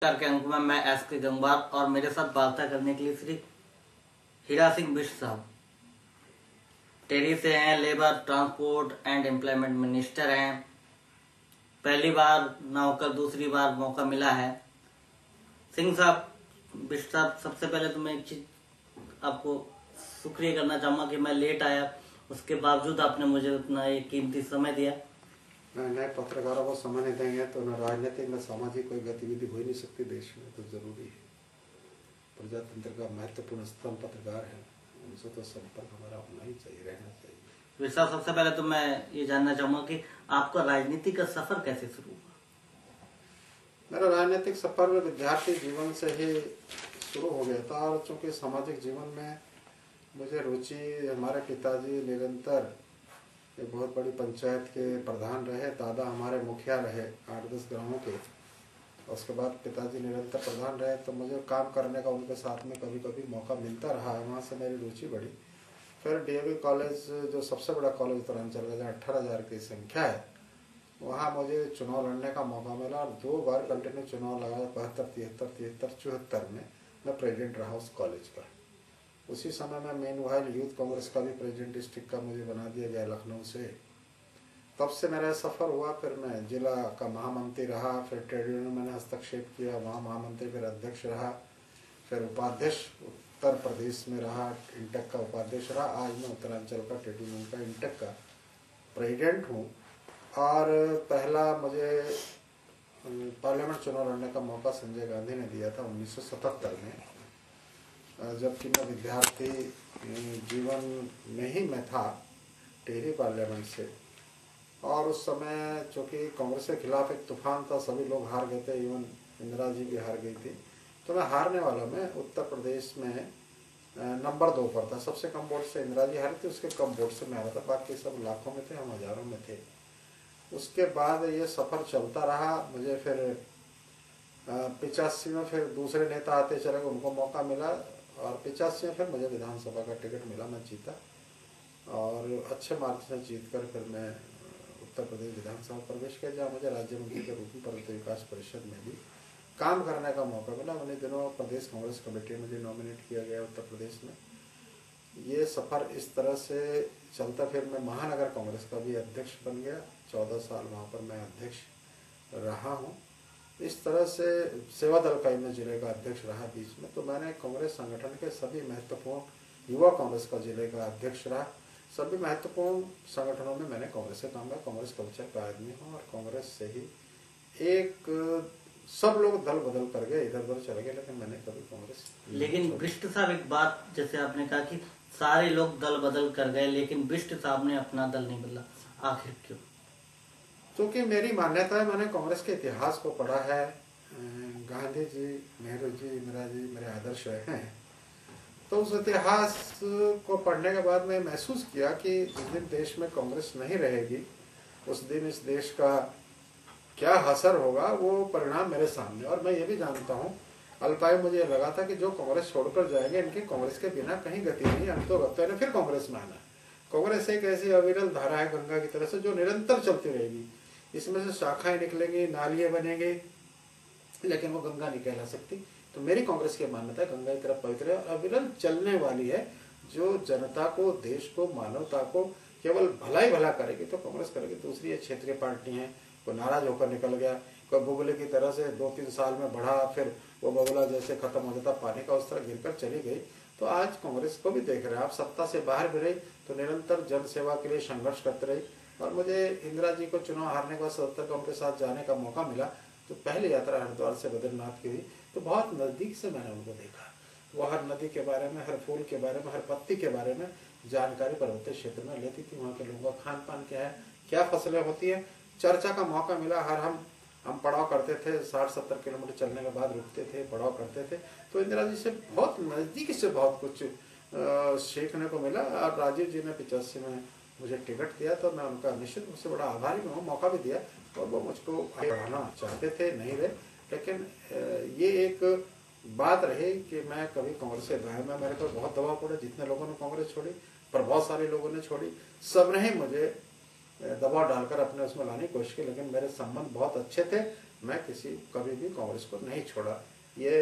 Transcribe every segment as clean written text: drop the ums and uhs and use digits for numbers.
के अंक में मैं एस के गंगवार और मेरे साथ वार्ता करने के लिए श्री हीरा सिंह बिष्ट साहब टेरी से हैं, labour transport and employment minister हैं। पहली बार ना होकर दूसरी बार मौका मिला है। सिंह साहब, बिष्ट साहब, सबसे पहले तो मैं एक चीज आपको शुक्रिया करना चाहूँगा कि मैं लेट आया, उसके बावजूद आपने मुझे उतना एक कीमती समय दिया। नए पत्रकारों को समय नहीं देंगे तो न राजनीतिक न सामाजिक कोई गतिविधि हो ही नहीं सकती देश में। तो जरूरी है, प्रजातंत्र का महत्वपूर्ण स्तंभ पत्रकार है, उनसे तो संपर्क हमारा होना ही चाहिए, रहना चाहिए। विशा, सबसे पहले तो मैं ये जानना चाहूंगा कि आपका राजनीति का सफर कैसे शुरू हुआ? मेरा राजनीतिक सफर विद्यार्थी जीवन से ही शुरू हो गया था, और चूंकि सामाजिक जीवन में मुझे रुचि, हमारे पिताजी निरंतर एक बहुत बड़ी पंचायत के प्रधान रहे, दादा हमारे मुखिया रहे 8-10 गाँवों के। उसके बाद पिताजी निरंतर प्रधान रहे, तो मुझे काम करने का उनके साथ में कभी कभी मौका मिलता रहा है। वहाँ से मेरी रुचि बढ़ी। फिर डीएवी कॉलेज, जो सबसे बड़ा कॉलेज उत्तरांचल का, जहाँ 18,000 की संख्या है, वहाँ मुझे चुनाव लड़ने का मौका मिला और 2 बार कंटिन्यू चुनाव लगा। 72, 73, 73, 74 में मैं प्रेसिडेंट रहा उस कॉलेज का। उसी समय में मेनवाइल यूथ कांग्रेस का भी प्रेसिडेंट डिस्ट्रिक्ट का मुझे बना दिया गया लखनऊ से। तब से मेरा सफ़र हुआ। फिर मैं जिला का महामंत्री रहा, फिर ट्रेड यूनियन मैंने हस्तक्षेप किया, वहाँ महामंत्री, फिर अध्यक्ष रहा, फिर उपाध्यक्ष उत्तर प्रदेश में रहा, इंटेक का उपाध्यक्ष रहा। आज मैं उत्तरांचल का ट्रेड यूनियन का इंटेक का प्रेसिडेंट हूँ। और पहला मुझे पार्लियामेंट चुनाव लड़ने का मौका संजय गांधी ने दिया था 1977 में, जबकि मैं विद्यार्थी जीवन में ही मैं था टेरी पार्लियामेंट से। और उस समय चूँकि कांग्रेस के खिलाफ एक तूफान था, सभी लोग हार गए थे, इवन इंदिरा जी भी हार गई थी। तो मैं हारने वाला में उत्तर प्रदेश में नंबर 2 पर था। सबसे कम वोट से इंदिरा जी हारी थी, उसके कम वोट से मैं हारा था। बाकी सब लाखों में थे, हम हजारों में थे। उसके बाद ये सफ़र चलता रहा। मुझे फिर 85 में फिर दूसरे नेता आते चले गए, उनको मौका मिला, और 85 में फिर मुझे विधानसभा का टिकट मिला, मैं जीता, और अच्छे मार्क्स से जीत कर फिर मैं उत्तर प्रदेश विधानसभा प्रवेश किया, जहाँ मुझे राज्य मंत्री के रूप में पर्वतीय विकास परिषद में भी काम करने का मौका मिला। उन्हीं दिनों प्रदेश कांग्रेस कमेटी में मुझे नॉमिनेट किया गया उत्तर प्रदेश में। ये सफ़र इस तरह से चलता, फिर मैं महानगर कांग्रेस का भी अध्यक्ष बन गया। 14 साल वहाँ पर मैं अध्यक्ष रहा हूँ। इस तरह से सेवा दल का मैं जिले का अध्यक्ष रहा बीच में। तो मैंने कांग्रेस संगठन के सभी महत्वपूर्ण, युवा कांग्रेस का जिले का अध्यक्ष रहा, सभी महत्वपूर्ण संगठनों में मैंने कांग्रेस से काम किया। कांग्रेस कल्चर का आदमी हूँ, और कांग्रेस से ही एक सब लोग दल बदल कर गए, इधर उधर चले गए, लेकिन मैंने कभी कांग्रेस। लेकिन बिष्ट साहब, एक बात, जैसे आपने कहा कि सारे लोग दल बदल कर गए, लेकिन बिष्ट साहब ने अपना दल नहीं बदला, आखिर क्यों? क्योंकि मेरी मान्यता है, मैंने कांग्रेस के इतिहास को पढ़ा है। गांधी जी, नेहरू जी, इंदिरा जी मेरे आदर्श हैं। तो उस इतिहास को पढ़ने के बाद मैं महसूस किया कि जिस दिन देश में कांग्रेस नहीं रहेगी, उस दिन इस देश का क्या असर होगा, वो परिणाम मेरे सामने। और मैं ये भी जानता हूँ, अल्पायु मुझे लगा था कि जो कांग्रेस छोड़कर जाएंगे, इनकी कांग्रेस के बिना कहीं गति नहीं, अंतोगत्वा ने फिर कांग्रेस में आना। कांग्रेस एक ऐसी अविरल धारा है गंगा की तरह से, जो निरंतर चलती रहेगी। इसमें से शाखाएं निकलेंगी, नालियां बनेंगे, लेकिन वो गंगा नहीं कहला सकती। तो मेरी कांग्रेस की मान्यता है गंगा की तरफ पवित्र है, अविरल चलने वाली है, जो जनता को, देश को, मानवता को केवल भला ही भला करेगी तो कांग्रेस करेगी। दूसरी क्षेत्रीय पार्टी है, कोई नाराज होकर निकल गया, कोई बुगले की तरह से 2-3 साल में बढ़ा, फिर वो बगुला जैसे खत्म हो जाता पानी का, उस तरह गिरकर चली गई। तो आज कांग्रेस को भी देख रहे हैं आप, सत्ता से बाहर भी रही तो निरंतर जन सेवा के लिए संघर्ष करते रही। और मुझे इंदिरा जी को चुनाव हारने के बाद 77 का उनके साथ जाने का मौका मिला, तो पहली यात्रा हरिद्वार से बद्रीनाथ की हुई। तो बहुत नज़दीक से मैंने उनको देखा। वो हर नदी के बारे में, हर फूल के बारे में, हर पत्ती के बारे में जानकारी पर्वतीय क्षेत्र में लेती थी। वहाँ के लोगों का खान पान क्या है, क्या फसलें होती हैं, चर्चा का मौका मिला। हर हम पड़ाव करते थे, 60-70 किलोमीटर चलने के बाद रुकते थे, पड़ाव करते थे। तो इंदिरा जी से बहुत नज़दीक से बहुत कुछ सीखने को मिला। और राजीव जी ने 85 में मुझे टिकट दिया, तो मैं उनका निश्चित रूप से बड़ा आभारी हूँ, मौका भी दिया। और वो मुझको बढ़ाना चाहते थे, नहीं रहे, लेकिन ये एक बात रही कि मैं कभी कांग्रेस से बाहर में, मेरे पर बहुत दबाव पड़ा। जितने लोगों ने कांग्रेस छोड़ी, पर बहुत सारे लोगों ने छोड़ी, सब ने ही मुझे दबाव डालकर अपने उसमें लाने की कोशिश की, लेकिन मेरे संबंध बहुत अच्छे थे। मैं कभी भी कांग्रेस को नहीं छोड़ा। ये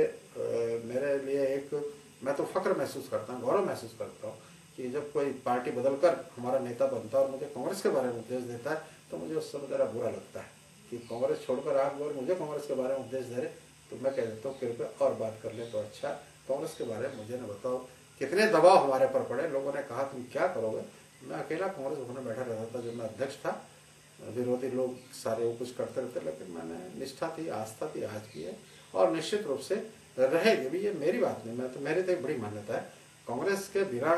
मेरे लिए एक, मैं तो फख्र महसूस करता हूँ, गौरव महसूस करता हूँ कि जब कोई पार्टी बदलकर हमारा नेता बनता है और मुझे कांग्रेस के बारे में उपदेश देता है तो मुझे उस समय ज़रा बुरा लगता है कि कांग्रेस छोड़कर आप और मुझे कांग्रेस के बारे में उपदेश दे रहे। तो मैं कह देता हूँ कृपया और बात कर ले तो अच्छा, कांग्रेस के बारे में मुझे न बताओ। कितने दबाव हमारे पर पड़े, लोगों ने कहा तुम क्या करोगे, मैं अकेला कांग्रेस भवन में बैठा रहता था। जब मैं अध्यक्ष था, विरोधी लोग सारे वो कुछ करते रहते, लेकिन मैंने निष्ठा थी, आस्था थी, आज की है और निश्चित रूप से रहेगी भी। ये मेरी बात नहीं, मैं तो, मेरी तो एक बड़ी मान्यता है कांग्रेस के बिना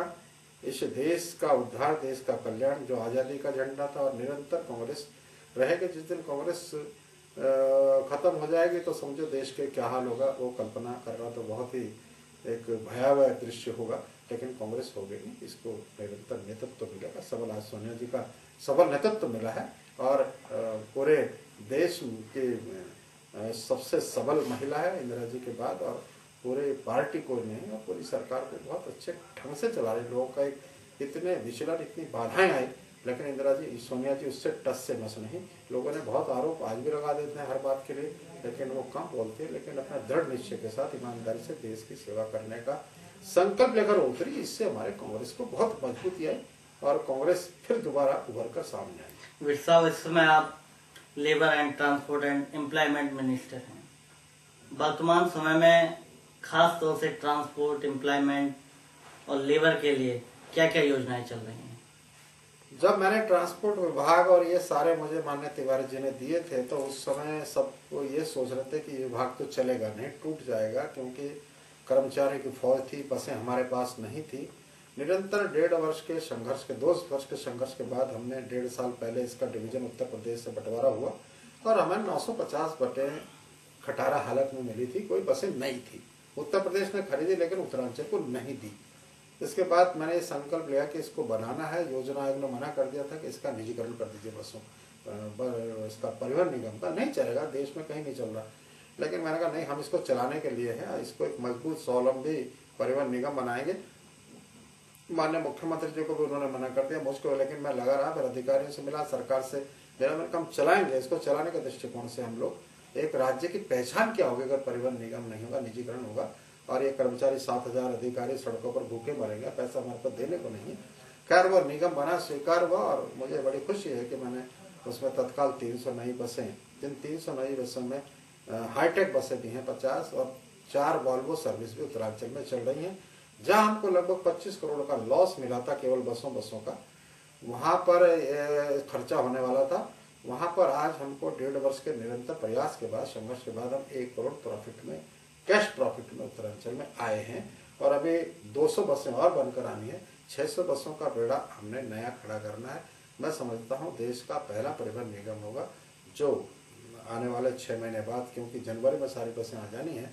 इस देश का उद्धार, देश का कल्याण, जो आज़ादी का झंडा था और निरंतर कांग्रेस रहेगी। जिस दिन कांग्रेस खत्म हो जाएगी तो समझो देश के क्या हाल होगा, वो कल्पना करना तो बहुत ही एक भयावह दृश्य होगा। लेकिन कांग्रेस हो गई, इसको निरंतर नेतृत्व मिलेगा। सबल, आज सोनिया जी का सबल नेतृत्व मिला है और पूरे देश के सबसे सबल महिला है इंदिरा जी के बाद, और पूरे पार्टी को नहीं और पूरी सरकार को बहुत अच्छे ढंग से चला रहे। लोगों का एक इतने विचलन, इतनी बाधाएं आई, लेकिन इंदिरा जी, सोनिया जी उससे टस से मस नहीं। लोगों ने बहुत आरोप आज भी लगा देते हैं हर बात के लिए, लेकिन वो कम बोलते हैं, लेकिन अपना दृढ़ निश्चय के साथ ईमानदारी से देश की सेवा करने का संकल्प लेकर उतरी। इससे हमारे कांग्रेस को बहुत मजबूती आई और कांग्रेस फिर दोबारा उभर कर सामने आई। विट साहब, इस समय आप labour and transport and employment minister हैं। वर्तमान समय में खास तौर से ट्रांसपोर्ट, एम्प्लॉयमेंट और लेबर के लिए क्या क्या योजनाएं चल रही हैं? जब मैंने ट्रांसपोर्ट विभाग और ये सारे मुझे माननीय तिवारी जी ने दिए थे तो उस समय सबको ये सोच रहे थे कि ये विभाग तो चलेगा नहीं, टूट जाएगा, क्योंकि कर्मचारी की फौज थी, बसें हमारे पास नहीं थी। निरंतर 1.5 वर्ष के संघर्ष के 2 वर्ष के संघर्ष के बाद हमने 1.5 साल पहले इसका डिवीजन उत्तर प्रदेश से बंटवारा हुआ और हमें 950 बसें खटारा हालत में मिली थी, कोई बसें नहीं थी। उत्तर प्रदेश ने खरीदी लेकिन उत्तरांचल को नहीं दी। इसके बाद मैंने ये संकल्प लिया कि इसको बनाना है। योजना आयोग ने मना कर दिया था कि इसका निजीकरण कर दीजिए, बसों इसका परिवहन निगम का नहीं चलेगा, देश में कहीं नहीं चल रहा। लेकिन मैंने कहा नहीं, हम इसको चलाने के लिए है, इसको एक मजबूत स्वावलंबी परिवहन निगम बनाएंगे। माननीय मुख्यमंत्री जी को भी उन्होंने मना कर दिया, मुझको, लेकिन मैं लगा रहा, फिर अधिकारियों से मिला, सरकार से मेरा हम चलाएंगे। इसको चलाने के दृष्टिकोण से हम लोग एक राज्य की पहचान क्या होगी अगर परिवहन निगम नहीं होगा, निजीकरण होगा और ये कर्मचारी 7,000 अधिकारी सड़कों पर भूखे मरेंगे, पैसा हमारे पास देने को नहीं। खैर वो निगम बना, स्वीकार हुआ और मुझे बड़ी खुशी है कि मैंने उसमें तत्काल 300 नई बसें, जिन 300 नई बसों में हाईटेक बसें भी हैं 50 और 4 वॉल्वो सर्विस भी उत्तरांचल में चल रही हैं। जहां हमको लगभग 25 करोड़ का लॉस मिला था केवल बसों का, वहां पर खर्चा होने वाला था, वहां पर आज हमको 1.5 वर्ष के निरंतर प्रयास के बाद, संघर्ष के बाद हम 1 करोड़ प्रॉफिट में, कैश प्रॉफिट में उत्तरांचल में आए हैं। और अभी 200 बसें और बनकर आनी है, 600 बसों का बेड़ा हमने नया खड़ा करना है। मैं समझता हूँ देश का पहला परिवहन निगम होगा जो आने वाले 6 महीने बाद, क्योंकि जनवरी में सारी बसें आ जानी है,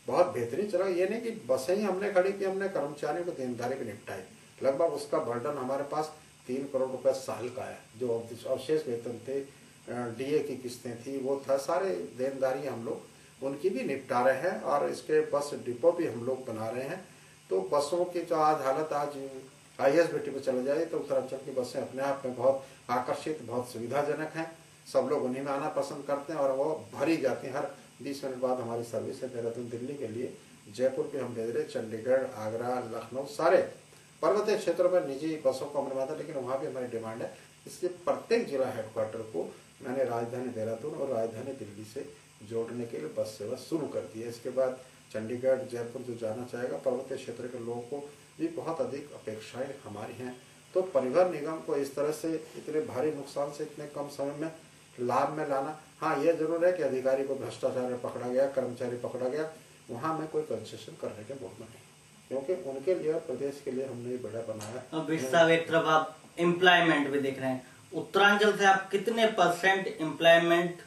बहुत बेहतरीन चला। ये नहीं कि बसें ही हमने खड़ी की, हमने कर्मचारियों को देनदारी भी निपटाई। लगभग उसका बर्डन हमारे पास 3 करोड़ रुपए साल का है। जो अवशेष वेतन थे, डीए की किस्तें थी, वो था, सारे देनदारी हम लोग उनकी भी निपटा रहे हैं और इसके बस डिपो भी हम लोग बना रहे हैं। तो बसों की जो आज हालत, आज ISBT पे चले जाए तो उत्तरांचल की बसें अपने आप में बहुत आकर्षित, बहुत सुविधाजनक हैं। सब लोग उन्हीं में आना पसंद करते हैं और वो भरी जाती हैं। हर 20 मिनट बाद हमारी सर्विस है देहरादून दिल्ली के लिए, जयपुर भी हम भेज रहे, चंडीगढ़, आगरा, लखनऊ, सारे पर्वतीय क्षेत्रों में निजी बसों को हमने बांधा, लेकिन वहाँ भी हमारी डिमांड है। इसलिए प्रत्येक जिला हेडक्वार्टर को मैंने राजधानी देहरादून और राजधानी दिल्ली से जोड़ने के लिए बस सेवा शुरू कर दी है। इसके बाद चंडीगढ़, जयपुर जो जाना चाहेगा, पर्वतीय क्षेत्र के लोगों को भी बहुत अधिक अपेक्षाएं हमारी हैं। तो परिवहन निगम को इस तरह से इतने भारी नुकसान से इतने कम समय में लाभ में लाना, हाँ ये जरूर है कि अधिकारी को भ्रष्टाचार में पकड़ा गया, कर्मचारी पकड़ा गया, वहाँ में कोई कंसेशन करने के मूड में नहीं, क्योंकि उनके लिए, प्रदेश के लिए हमने बड़ा बनाया। अब एक तरफ आप एम्प्लॉयमेंट भी देख रहे हैं, उत्तरांचल से आप कितने % एम्प्लॉयमेंट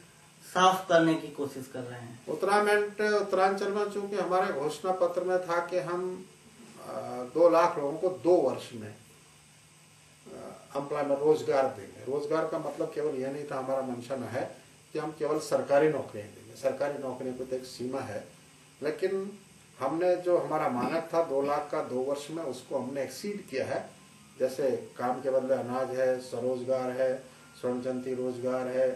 साफ करने की कोशिश कर रहे हैं? उत्तरांचल में चूंकि हमारे घोषणा पत्र में था कि हम 2 लाख लोगों को 2 वर्ष में एम्प्लॉयमेंट, रोजगार देंगे। रोजगार का मतलब केवल यह नहीं था, हमारा मंशा न है कि हम केवल सरकारी नौकरियां देंगे। सरकारी नौकरियों की तो एक सीमा है, लेकिन हमने जो हमारा मानक था 2 लाख का 2 वर्ष में, उसको हमने एक्सीड किया है। जैसे काम के बदले अनाज है, स्वरोजगार है, स्वर्ण जयंती रोजगार है,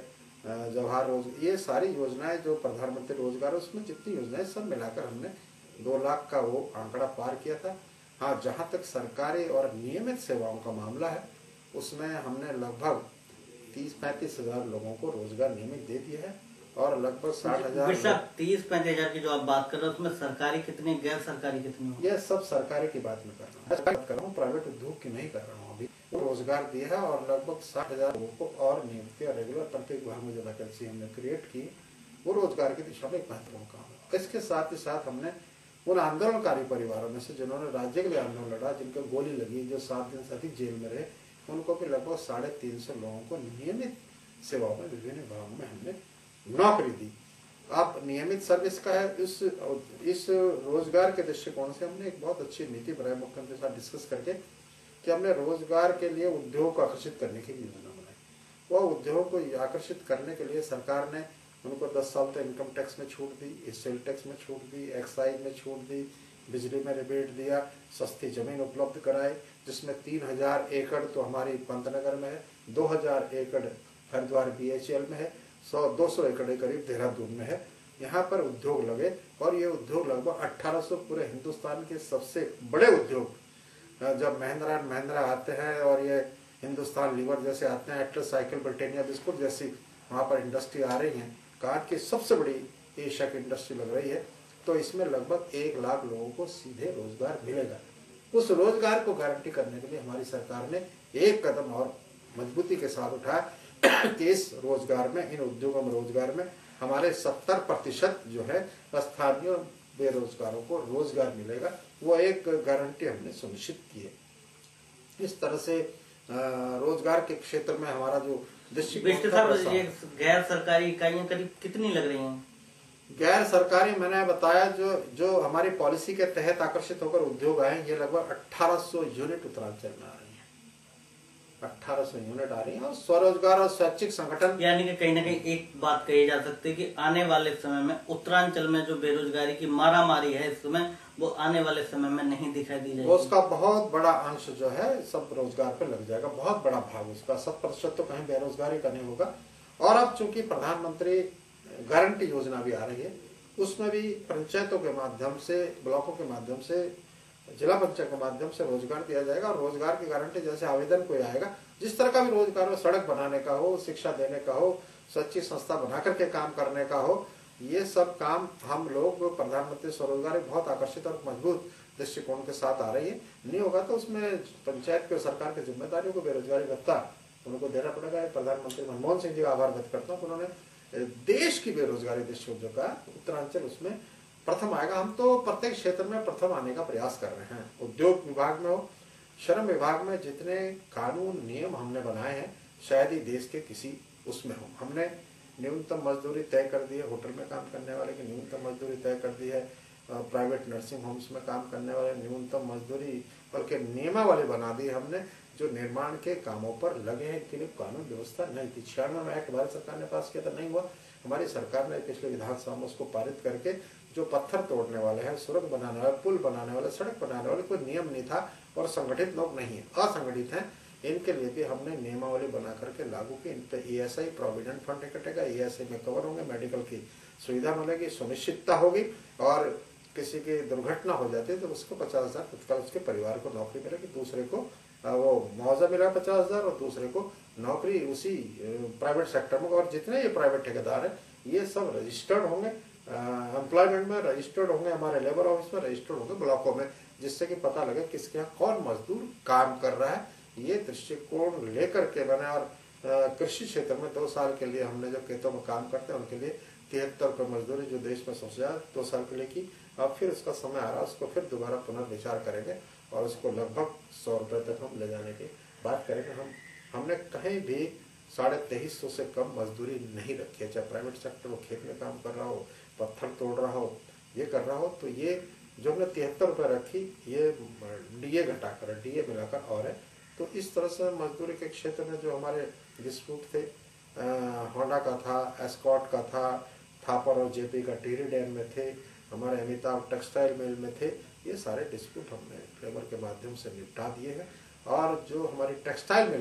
जवाहर ये सारी योजनाएं जो प्रधानमंत्री रोजगार, उसमें जितनी योजनाएं सब मिलाकर हमने 2 लाख का वो आंकड़ा पार किया था। हाँ, जहां तक सरकारी और नियमित सेवाओं का मामला है उसमें हमने लगभग 30-35 हजार लोगों को रोजगार नियमित दे दिया है और लगभग 60,000। 30-35 हजार की जो आप बात कर रहे हो उसमें सरकारी कितनी, गैर सरकारी कितनी? ये सब सरकारी की बात मैं कर रहा हूँ, प्राइवेट उद्योग की नहीं कर रहा हूँ। अभी रोजगार दिया है और लगभग 60,000 लोगों को और नियुक्ति रेगुलर प्रत्येक विभाग में जो वैकेंसी हमने क्रिएट की, वो रोजगार की दिशा में एक महत्वपूर्ण काम है। इसके साथ ही साथ हमने उन आंदोलनकारी परिवारों में से जिन्होंने राज्य के लिए आंदोलन लड़ा, जिनको गोली लगी, जो 7 दिन से अधिक जेल में रहे, उनको भी लगभग 350 लोगों को नियमित सेवाओं में विभिन्न विभागों में हमने नौकरी दी। अब नियमित सर्विस का है, इस रोजगार के दृष्टिकोण से हमने एक बहुत अच्छी नीति बनाई मुख्यमंत्री के साथ डिस्कस करके कि हमने रोजगार के लिए उद्योग को आकर्षित करने की योजना बनाई। वह उद्योग को आकर्षित करने के लिए सरकार ने उनको 10 साल तक इनकम टैक्स में छूट दी, सेल टैक्स में छूट दी, एक्साइज में छूट दी, बिजली में रिबेट दिया, सस्ती जमीन उपलब्ध कराई, जिसमें 3,000 एकड़ तो हमारी पंतनगर में है, 2,000 एकड़ हरिद्वार BHL में है, 200 एकड़ के करीब देहरादून में है। यहाँ पर उद्योग लगे और ये उद्योग लगभग 1800 पूरे हिंदुस्तान के सबसे बड़े उद्योग, जब महिंद्रा आते हैं और ये हिंदुस्तान लीवर जैसे आते हैं, एटलस साइकिल, ब्रिटानिया बिस्कुट जैसी वहाँ पर इंडस्ट्री आ रही है, कांच की सबसे बड़ी एशिया की इंडस्ट्री लग रही है, तो इसमें लगभग 1 लाख लोगों को सीधे रोजगार मिलेगा। उस रोजगार को गारंटी करने के लिए हमारी सरकार ने एक कदम और मजबूती के साथ उठाया कि इस रोजगार में, इन उद्योगों में रोजगार में हमारे 70% जो है स्थानीय बेरोजगारों को रोजगार मिलेगा, वो एक गारंटी हमने सुनिश्चित की है। इस तरह से रोजगार के क्षेत्र में हमारा जो दृष्टिकोण, ये गैर सरकारी इकाइयां करीब कितनी लग रही हैं? गैर सरकारी मैंने बताया जो हमारी पॉलिसी के तहत आकर्षित होकर उद्योग आए, ये लगभग 1800 यूनिट उत्तरांचल में आ रही है। 1800 यूनिट आ रही है और स्वरोजगार और स्वैच्छिक संगठन, यानी कि कहीं ना कहीं एक बात कही जा सकती है कि आने वाले समय में उत्तरांचल में जो बेरोजगारी की मारामारी है इस समय, वो आने वाले समय में नहीं दिखाई दी जाएगी। उसका बहुत बड़ा अंश जो है सब रोजगार पे लग जाएगा, बहुत बड़ा भाग उसका, 100% तो कहीं बेरोजगारी का नहीं होगा। और अब चूंकि प्रधानमंत्री गारंटी योजना भी आ रही है, उसमें भी पंचायतों के माध्यम से, ब्लॉकों के माध्यम से, जिला पंचायत के माध्यम से रोजगार दिया जाएगा। और रोजगार की गारंटी जैसे आवेदन कोई आएगा, जिस तरह का भी रोजगार हो, सड़क बनाने का हो, शिक्षा देने का हो, स्वच्छता संस्था बना करके काम करने का हो, ये सब काम हम लोग प्रधानमंत्री स्वरोजगार बहुत आकर्षित और मजबूत दृष्टिकोण के साथ आ रही है। नहीं होगा तो उसमें पंचायत के, सरकार की जिम्मेदारियों को, बेरोजगारी भत्ता उनको देना पड़ेगा। प्रधानमंत्री मनमोहन सिंह जी का आभार व्यक्त करता हूँ, उन्होंने देश की बेरोजगारी दृष्टि जो का उत्तरांचल उसमें प्रथम आएगा। हम तो प्रत्येक क्षेत्र में प्रथम आने का प्रयास कर रहे हैं। उद्योग विभाग में हो, श्रम विभाग में जितने कानून नियम हमने बनाए हैं, शायद ही देश के किसी उसमें हो। हमने न्यूनतम मजदूरी तय कर दी है, होटल में काम करने वाले की न्यूनतम मजदूरी तय कर दी है, प्राइवेट नर्सिंग होम्स में काम करने वाले न्यूनतम मजदूरी बल्कि नियमावली बना दी हमने। जो निर्माण के कामों पर लगे हैं इनके लिए कानून व्यवस्था नहीं थी। 96 में एक्ट भारत सरकार ने पास किया था, नहीं हुआ। हमारी सरकार ने पिछले विधानसभा में उसको पारित करके जो पत्थर तोड़ने वाले हैं, सुरंग बनाने वाले, पुल बनाने वाले, सड़क बनाने वाले, कोई नियम नहीं था और संगठित लोग नहीं है, असंगठित हैं, इनके लिए भी हमने नियमावली बना करके लागू की। इन पे ESI प्रोविडेंट फंड कटेगा, ESI में कवर होंगे, मेडिकल की सुविधा मिलेगी, सुनिश्चितता होगी और किसी की दुर्घटना हो जाती है तो उसको 50,000 तत्काल उसके परिवार को नौकरी मिलेगी, दूसरे को वो मुआवजा मिलेगा 50,000 और दूसरे को नौकरी उसी प्राइवेट सेक्टर में। और जितने ये प्राइवेट ठेकेदार है ये सब रजिस्टर्ड होंगे, एम्प्लॉयमेंट में रजिस्टर्ड होंगे, हमारे लेबर ऑफिस में रजिस्टर्ड होंगे, ब्लॉकों में, जिससे कि पता लगे किसके यहाँ कौन मजदूर काम कर रहा है। ये दृष्टिकोण लेकर के बने। और कृषि क्षेत्र में 2 साल के लिए हमने जो खेतों में काम करते हैं उनके लिए 73 रुपये मजदूरी जो देश में सबसे ज्यादा 2 साल के लिए की। अब फिर उसका समय आ रहा है, उसको फिर दोबारा पुनर्विचार करेंगे और उसको लगभग 100 रुपये तक हम ले जाने की बात करेंगे। हमने कहीं भी 2350 से कम मजदूरी नहीं रखी है, चाहे प्राइवेट सेक्टर हो, खेत में काम कर रहा हो, पत्थर तोड़ रहा हो, ये कर रहा हो, तो ये जो हमने 73 रुपये रखी, ये DA घटाकर, DA मिलाकर और है। तो इस तरह से मजदूरी के क्षेत्र में जो हमारे डिस्प्यूट थे, होंडा का था, एस्कॉट का था, थापर और JP का टीरी डैम में थे, हमारे अमिताभ टेक्सटाइल मिल में थे, ये सारे डिस्प्यूट हमने लेबर के माध्यम से निपटा दिए हैं। और जो हमारी टेक्सटाइल मिल